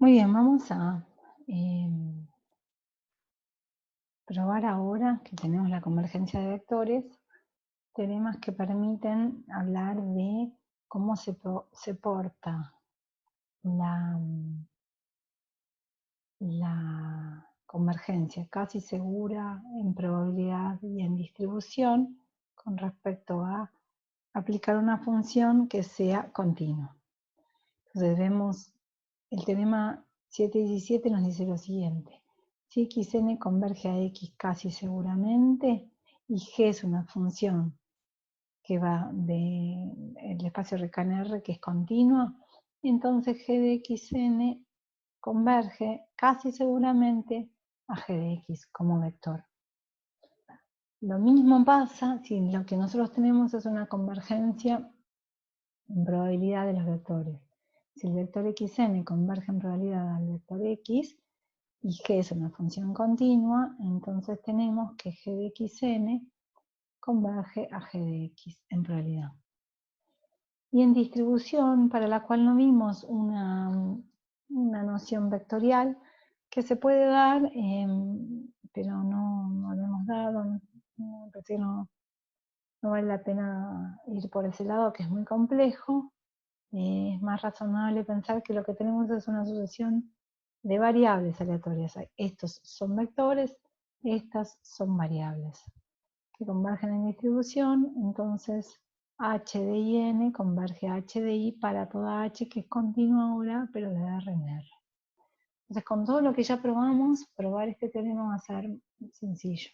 Muy bien, vamos a probar ahora que tenemos la convergencia de vectores, teoremas que permiten hablar de cómo se porta la, la convergencia casi segura en probabilidad y en distribución con respecto a aplicar una función que sea continua. Entonces vemos el teorema 717 nos dice lo siguiente: si xn converge a x casi seguramente y g es una función que va del espacio R que es continua, entonces g de xn converge casi seguramente a g de x como vector. Lo mismo pasa si lo que nosotros tenemos es una convergencia en probabilidad de los vectores. Si el vector xn converge en probabilidad al vector x y g es una función continua, entonces tenemos que g de xn converge a g de x en probabilidad. Y en distribución, para la cual no vimos una noción vectorial que se puede dar, pero no lo hemos dado, parece que no vale la pena ir por ese lado, que es muy complejo. Es más razonable pensar que lo que tenemos es una sucesión de variables aleatorias. Estos son vectores, estas son variables que convergen en distribución, entonces h de n converge a h de i para toda h que es continua ahora, pero de R en R. Entonces, con todo lo que ya probamos, probar este teorema va a ser sencillo.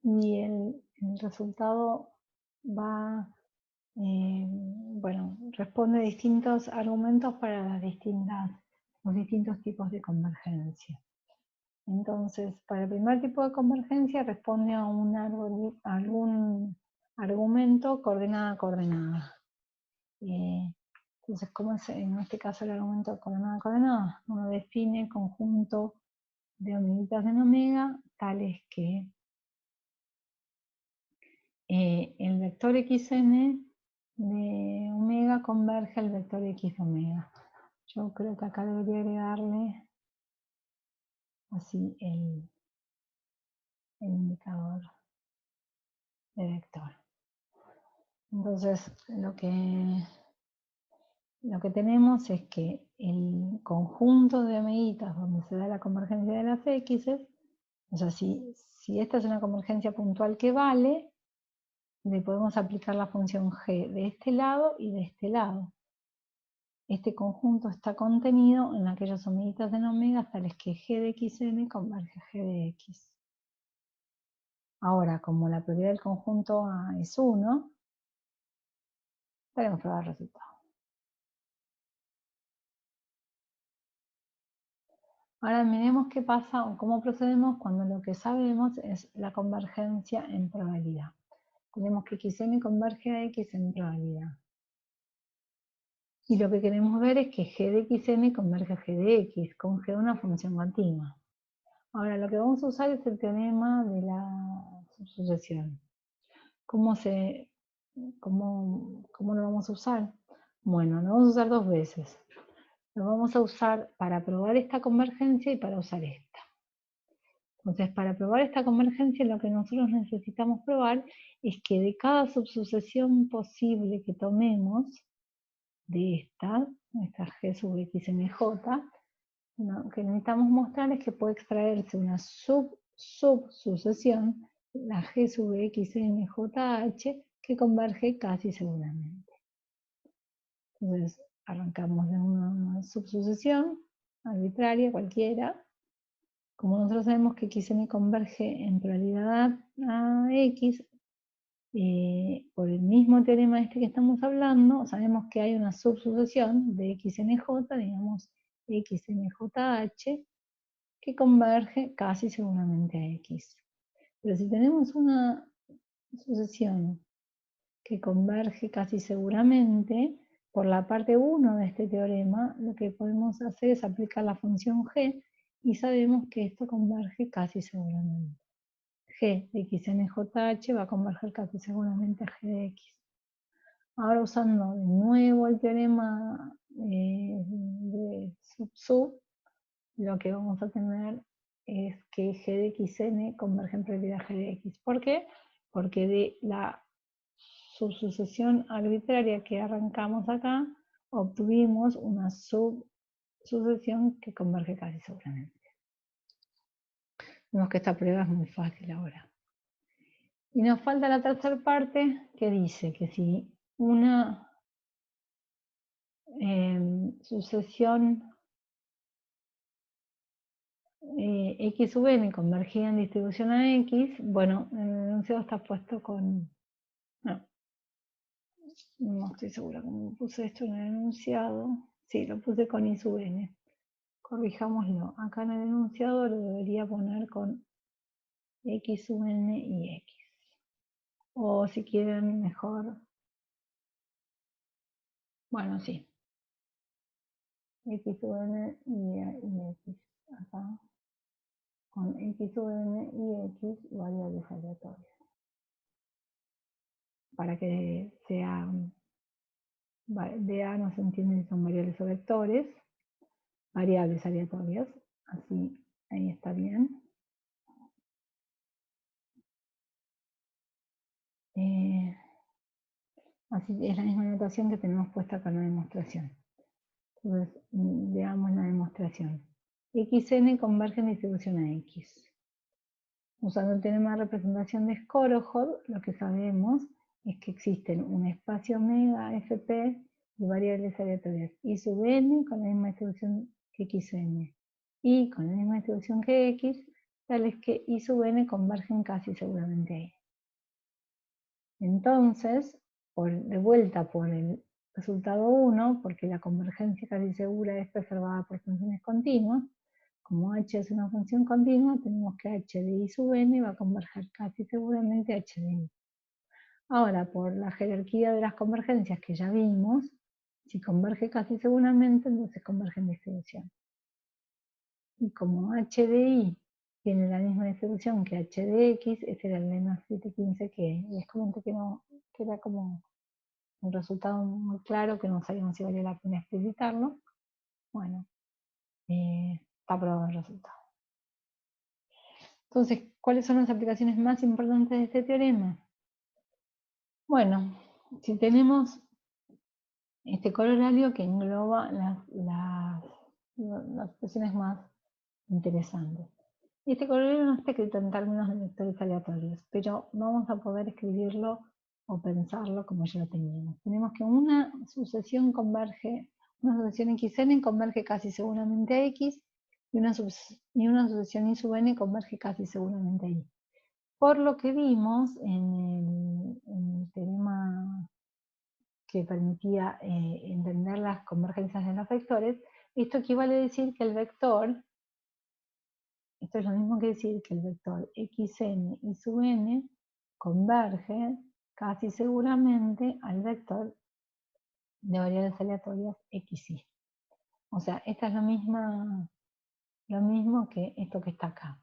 Y el resultado va, responde a distintos argumentos para los distintos tipos de convergencia. Entonces, para el primer tipo de convergencia responde a algún argumento coordenada a coordenada. Entonces, ¿cómo es en este caso el argumento coordenada a coordenada? Uno define conjunto de omeguitas en omega, tales que el vector xn de omega converge al vector x de omega. Yo creo que acá debería agregarle así el indicador de vector. Entonces, lo que tenemos es que el conjunto de omeguitas donde se da la convergencia de las x, o sea, si esta es una convergencia puntual que vale, le podemos aplicar la función g de este lado y de este lado. Este conjunto está contenido en aquellas omeguitas en omega tales que g de xn converge a g de x. Ahora, como la probabilidad del conjunto A es 1, podemos probar el resultado. Ahora miremos qué pasa o cómo procedemos cuando lo que sabemos es la convergencia en probabilidad. Tenemos que xn converge a x en probabilidad. Y lo que queremos ver es que g de xn converge a g de x, con g una función continua. Ahora lo que vamos a usar es el teorema de la subsucesión. ¿Cómo lo vamos a usar? Bueno, lo vamos a usar dos veces. Lo vamos a usar para probar esta convergencia y para usar esta. Entonces, para probar esta convergencia, lo que nosotros necesitamos probar es que de cada subsucesión posible que tomemos de esta g sub x n j, lo que necesitamos mostrar es que puede extraerse una subsucesión, la g sub x n j h, que converge casi seguramente. Entonces, arrancamos de una subsucesión arbitraria, cualquiera. Como nosotros sabemos que xn converge en probabilidad a x, por el mismo teorema este que estamos hablando, sabemos que hay una subsucesión de xnj, digamos xnjh, que converge casi seguramente a x. Pero si tenemos una sucesión que converge casi seguramente, por la parte 1 de este teorema, lo que podemos hacer es aplicar la función g, y sabemos que esto converge casi seguramente. G de xnjh va a converger casi seguramente a g de x. Ahora usando de nuevo el teorema de sub, lo que vamos a tener es que G de xn converge en probabilidad G de x. ¿Por qué? Porque de la subsucesión arbitraria que arrancamos acá, obtuvimos una subsucesión que converge casi seguramente. Vemos que esta prueba es muy fácil ahora. Y nos falta la tercera parte que dice que si una sucesión x sub n convergía en distribución a x, bueno, en el enunciado está puesto con... No estoy segura cómo puse esto en el enunciado. Sí, lo puse con i sub n. Corrijámoslo. Acá en el enunciado lo debería poner con x sub n y x. O si quieren mejor... Bueno, sí. X sub n y x. Acá. Con x sub n y x variables aleatorias. Para que sea... de A no se entiende si son variables o vectores. Variables aleatorias. Así, ahí está bien. Así es la misma notación que tenemos puesta acá en la demostración. Entonces, veamos la demostración. Xn converge en distribución a X. Usando el teorema de representación de Skorokhod, lo que sabemos es que existen un espacio omega Fp y variables aleatorias I sub n con la misma distribución que Xn y con la misma distribución que X, tales que I sub n convergen casi seguramente a Y. Entonces, de vuelta por el resultado 1, porque la convergencia casi segura es preservada por funciones continuas, como h es una función continua, tenemos que h de i sub n va a converger casi seguramente a h de i. Ahora, por la jerarquía de las convergencias que ya vimos, si converge casi seguramente, entonces converge en distribución. Y como h de i tiene la misma distribución que h de x, ese era el lema 715 que les comenté que era como un resultado muy claro, que no sabíamos si valía la pena explicitarlo. Bueno, está aprobado el resultado. Entonces, ¿cuáles son las aplicaciones más importantes de este teorema? Bueno, si tenemos este corolario que engloba las expresiones más interesantes. Este corolario no está escrito en términos de vectores aleatorios, pero vamos a poder escribirlo o pensarlo como ya lo teníamos. Tenemos que una sucesión xn converge casi seguramente a x, y una sucesión i sub n converge casi seguramente a y. Por lo que vimos en el teorema que permitía entender las convergencias de los vectores, esto equivale a decir que el vector, esto es lo mismo que decir que el vector xn y sub n converge casi seguramente al vector de variables aleatorias xy. O sea, esta es lo mismo que esto que está acá.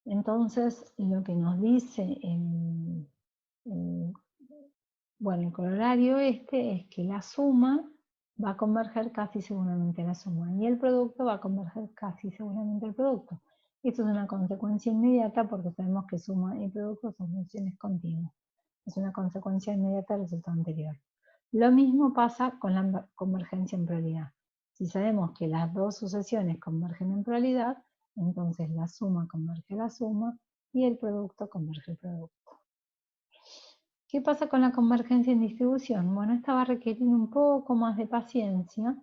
Entonces, lo que nos dice el corolario este es que la suma va a converger casi seguramente a la suma y el producto va a converger casi seguramente al producto. Esto es una consecuencia inmediata porque sabemos que suma y producto son funciones continuas. Es una consecuencia inmediata del resultado anterior. Lo mismo pasa con la convergencia en probabilidad. Si sabemos que las dos sucesiones convergen en probabilidad, entonces la suma converge a la suma y el producto converge al producto. ¿Qué pasa con la convergencia en distribución? Bueno, esta va a requerir un poco más de paciencia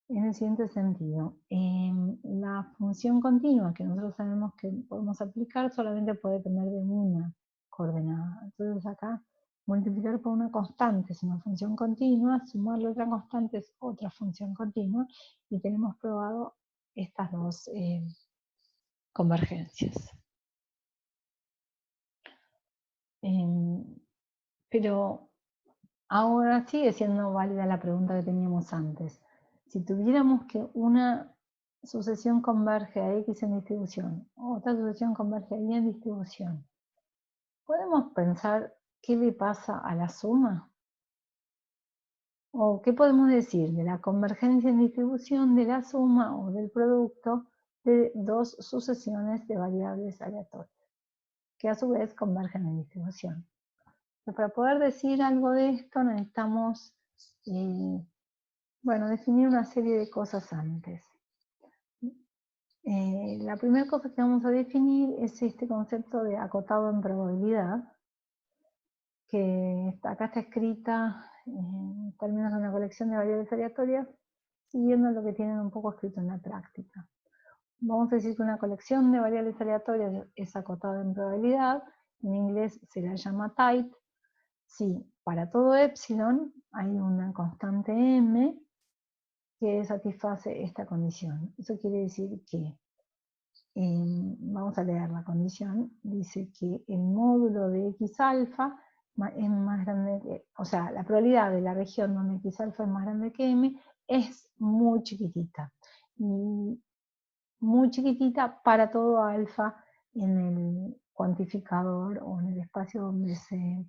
en el siguiente sentido. La función continua que nosotros sabemos que podemos aplicar solamente puede depender de una coordenada. Entonces acá multiplicar por una constante es una función continua, sumarle otra constante es otra función continua y tenemos probado estas dos convergencias. Pero ahora sigue siendo válida la pregunta que teníamos antes. Si tuviéramos que una sucesión converge a X en distribución, otra sucesión converge a Y en distribución, ¿podemos pensar qué le pasa a la suma? ¿O qué podemos decir de la convergencia en distribución de la suma o del producto de dos sucesiones de variables aleatorias, que a su vez convergen en distribución? Pero para poder decir algo de esto necesitamos, definir una serie de cosas antes. La primera cosa que vamos a definir es este concepto de acotado en probabilidad, que acá está escrita en términos de una colección de variables aleatorias, siguiendo lo que tienen un poco escrito en la práctica. Vamos a decir que una colección de variables aleatorias es acotada en probabilidad, en inglés se la llama type, si para todo epsilon hay una constante m que satisface esta condición. Eso quiere decir que, vamos a leer la condición, dice que el módulo de x alfa es más grande que, o sea, la probabilidad de la región donde x alfa es más grande que m es muy chiquitita. Y muy chiquitita para todo alfa en el cuantificador o en el espacio donde se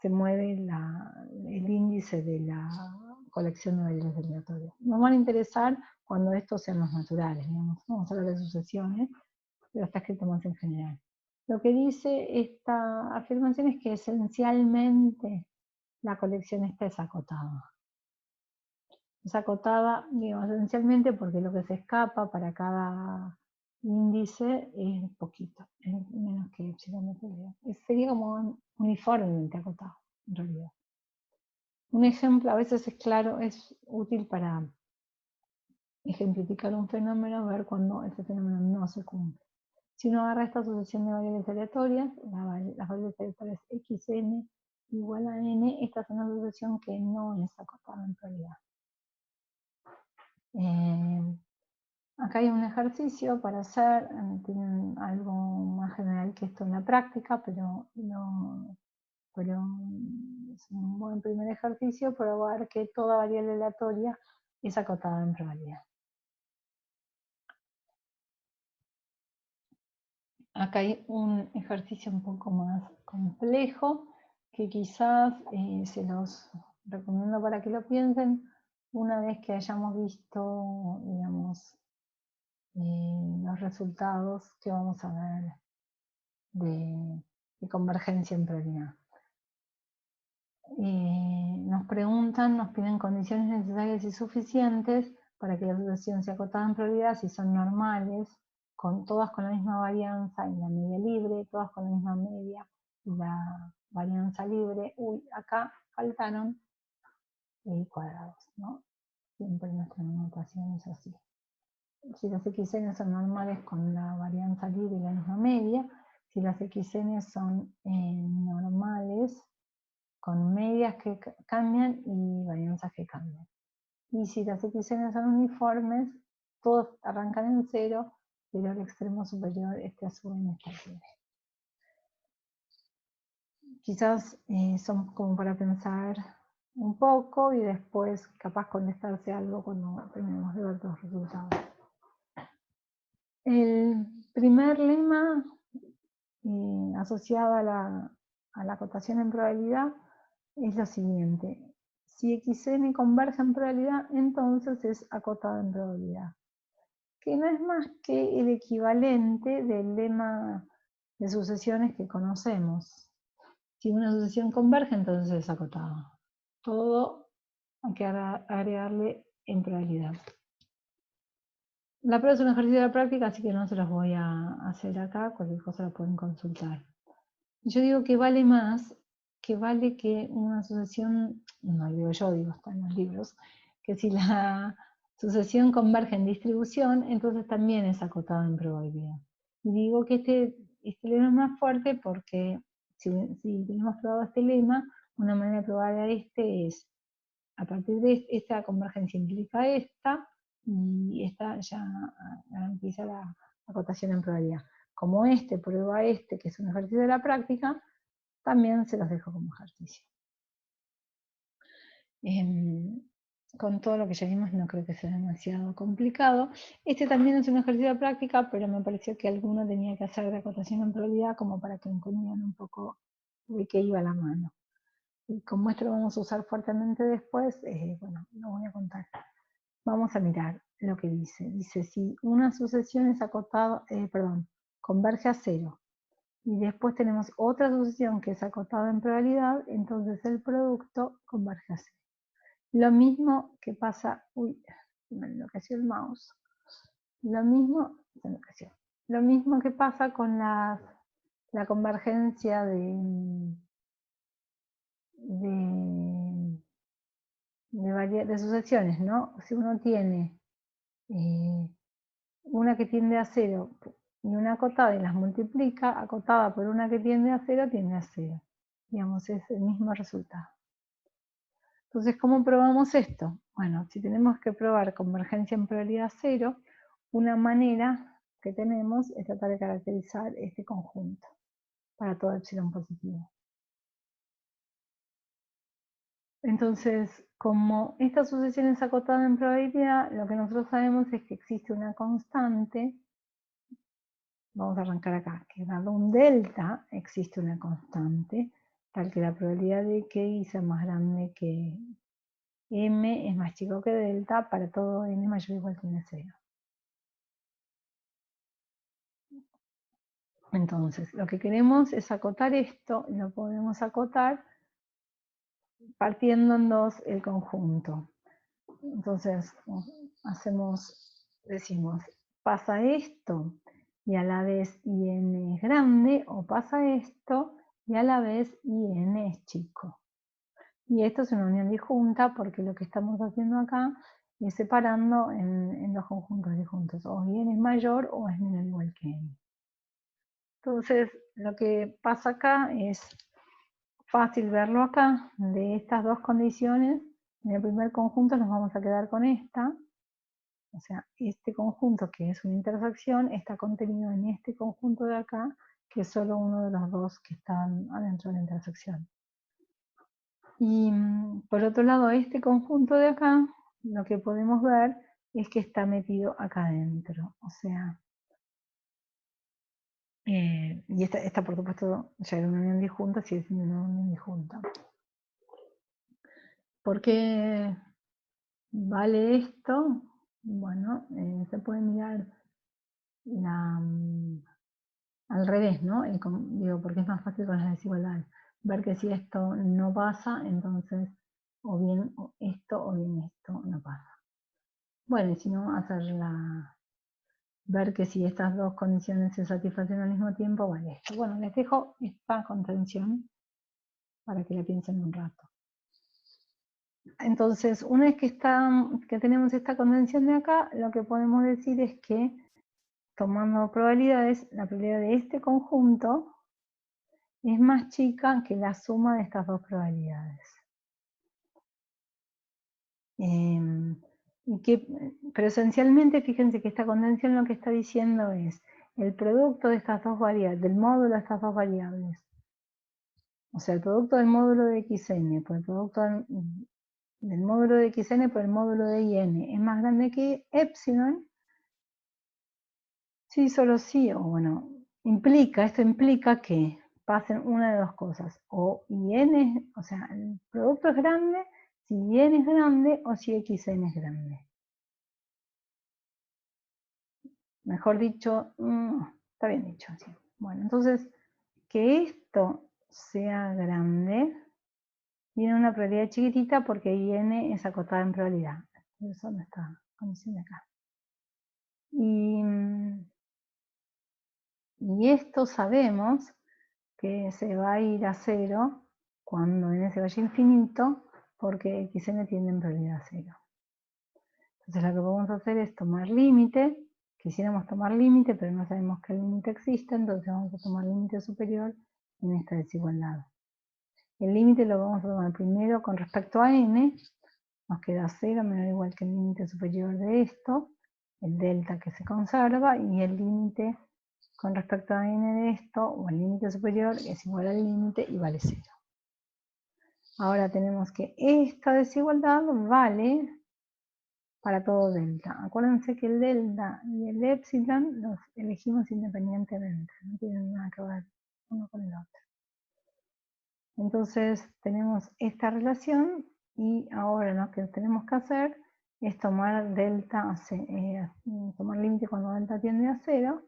mueve el índice de la colección de variables aleatorias. Nos van a interesar cuando estos sean los naturales, digamos. Vamos a hablar de sucesiones, pero está escrito más en general. Lo que dice esta afirmación es que esencialmente la colección esta es acotada. Es acotada, digamos, esencialmente porque lo que se escapa para cada índice es poquito, es menos que epsilon de probabilidad. Sería como uniformemente acotado, en realidad. Un ejemplo a veces es claro, es útil para ejemplificar un fenómeno, ver cuando ese fenómeno no se cumple. Si uno agarra esta sucesión de variables aleatorias, las variables aleatorias xn igual a n, esta es una sucesión que no es acotada en realidad. Acá hay un ejercicio para hacer, tienen algo más general que esto en la práctica, pero es un buen primer ejercicio probar que toda variable aleatoria es acotada en realidad. Acá hay un ejercicio un poco más complejo que quizás se los recomiendo para que lo piensen una vez que hayamos visto, digamos, los resultados que vamos a ver de convergencia en probabilidad. Nos preguntan, nos piden condiciones necesarias y suficientes para que la sucesión sea acotada en probabilidad si son normales, todas con la misma varianza y la media libre, todas con la misma media y la varianza libre. Uy, acá faltaron cuadrados, ¿no? Siempre nuestra notación es así. Si las xn son normales con la varianza libre y la misma media, si las xn son normales con medias que cambian y varianzas que cambian. Y si las xn son uniformes, todos arrancan en cero, pero el extremo superior este a su n está libre. Quizás son como para pensar un poco y después capaz contestarse algo cuando terminemos de ver los resultados. El primer lema asociado a la acotación en probabilidad es lo siguiente: si xn converge en probabilidad, entonces es acotada en probabilidad, que no es más que el equivalente del lema de sucesiones que conocemos. Si una sucesión converge, entonces es acotada. Todo hay que agregarle en probabilidad. La prueba es un ejercicio de práctica, así que no se los voy a hacer acá, cualquier cosa la pueden consultar. Yo digo que vale más, que vale que una sucesión, no lo digo yo, digo, está en los libros, que si la sucesión converge en distribución, entonces también es acotada en probabilidad. Y digo que este lema es más fuerte porque si tenemos probado este lema, una manera de probar a este es, a partir de esta convergencia implica esta, y esta ya garantiza la acotación en probabilidad. Como este prueba este, que es un ejercicio de la práctica, también se los dejo como ejercicio. Con todo lo que ya vimos no creo que sea demasiado complicado. Este también es un ejercicio de práctica, pero me pareció que alguno tenía que hacer de acotación en probabilidad como para que entendieran un poco de qué iba la mano. Y como esto lo vamos a usar fuertemente después, bueno, lo voy a contar. Vamos a mirar lo que dice. Dice, si una sucesión es acotada, converge a cero, y después tenemos otra sucesión que es acotada en probabilidad, entonces el producto converge a cero. Lo mismo que pasa, uy, me enloqueció el mouse. Lo mismo que pasa con la convergencia de sucesiones, ¿no? Si uno tiene una que tiende a cero y una acotada y las multiplica, acotada por una que tiende a cero, digamos, es el mismo resultado. Entonces, ¿cómo probamos esto? Bueno, si tenemos que probar convergencia en probabilidad cero, una manera que tenemos es tratar de caracterizar este conjunto para todo epsilon positivo. Entonces, como esta sucesión es acotada en probabilidad, lo que nosotros sabemos es que existe una constante. Vamos a arrancar acá, que dado un delta, existe una constante, tal que la probabilidad de que y sea más grande que m es más chico que delta para todo n mayor o igual que 0. Entonces, lo que queremos es acotar esto, y lo podemos acotar partiendo en dos el conjunto. Entonces, decimos, pasa esto y a la vez IN es grande, o pasa esto y a la vez IN es chico. Y esto es una unión disjunta porque lo que estamos haciendo acá es separando en dos conjuntos disjuntos, o IN es mayor o es menor o igual que N. Entonces, lo que pasa acá es fácil verlo acá, de estas dos condiciones. En el primer conjunto nos vamos a quedar con esta, o sea, este conjunto que es una intersección está contenido en este conjunto de acá, que es solo uno de los dos que están adentro de la intersección. Y por otro lado, este conjunto de acá, lo que podemos ver es que está metido acá adentro, o sea, y esta por supuesto ya era una unión disjunta, sigue siendo una unión disjunta. ¿Por qué vale esto? Bueno, se puede mirar al revés, ¿no? Digo, porque es más fácil con las desigualdades. Ver que si esto no pasa, entonces o bien esto o bien esto no pasa. Bueno, y si no, ver que si estas dos condiciones se satisfacen al mismo tiempo, vale esto. Bueno, les dejo esta contención para que la piensen un rato. Entonces, una vez que tenemos esta contención de acá, lo que podemos decir es que, tomando probabilidades, la probabilidad de este conjunto es más chica que la suma de estas dos probabilidades. Pero esencialmente, fíjense que esta contención lo que está diciendo es el producto de estas dos variables, del módulo de estas dos variables. O sea, el producto del módulo de xn por el producto del módulo de xn por el módulo de in es más grande que epsilon. Sí, solo sí, o bueno, esto implica que pasen una de dos cosas, o IN, o sea, el producto es grande, si IN es grande o si XN es grande. Mejor dicho, está bien dicho, sí. Bueno, entonces, que esto sea grande tiene una probabilidad chiquitita porque IN es acotada en probabilidad. Eso no está condición de acá. Y esto sabemos que se va a ir a cero cuando n se vaya a infinito, porque xn tiende en probabilidad a cero. Entonces lo que podemos hacer es tomar límite. Quisiéramos tomar límite, pero no sabemos que el límite existe, entonces vamos a tomar límite superior en esta desigualdad. El límite lo vamos a tomar primero con respecto a n, nos queda 0 menor o igual que el límite superior de esto, el delta que se conserva, y el límite con respecto a n de esto, o el límite superior, es igual al límite y vale 0. Ahora tenemos que esta desigualdad vale para todo delta. Acuérdense que el delta y el epsilon los elegimos independientemente, no tienen nada que ver uno con el otro. Entonces tenemos esta relación y ahora lo que tenemos que hacer es tomar delta, tomar límite cuando delta tiende a 0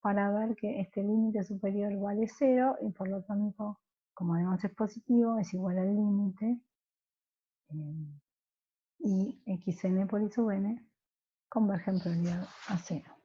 para ver que este límite superior vale 0 y por lo tanto, como además es positivo, es igual al límite y xn por i sub n converge en probabilidad a 0.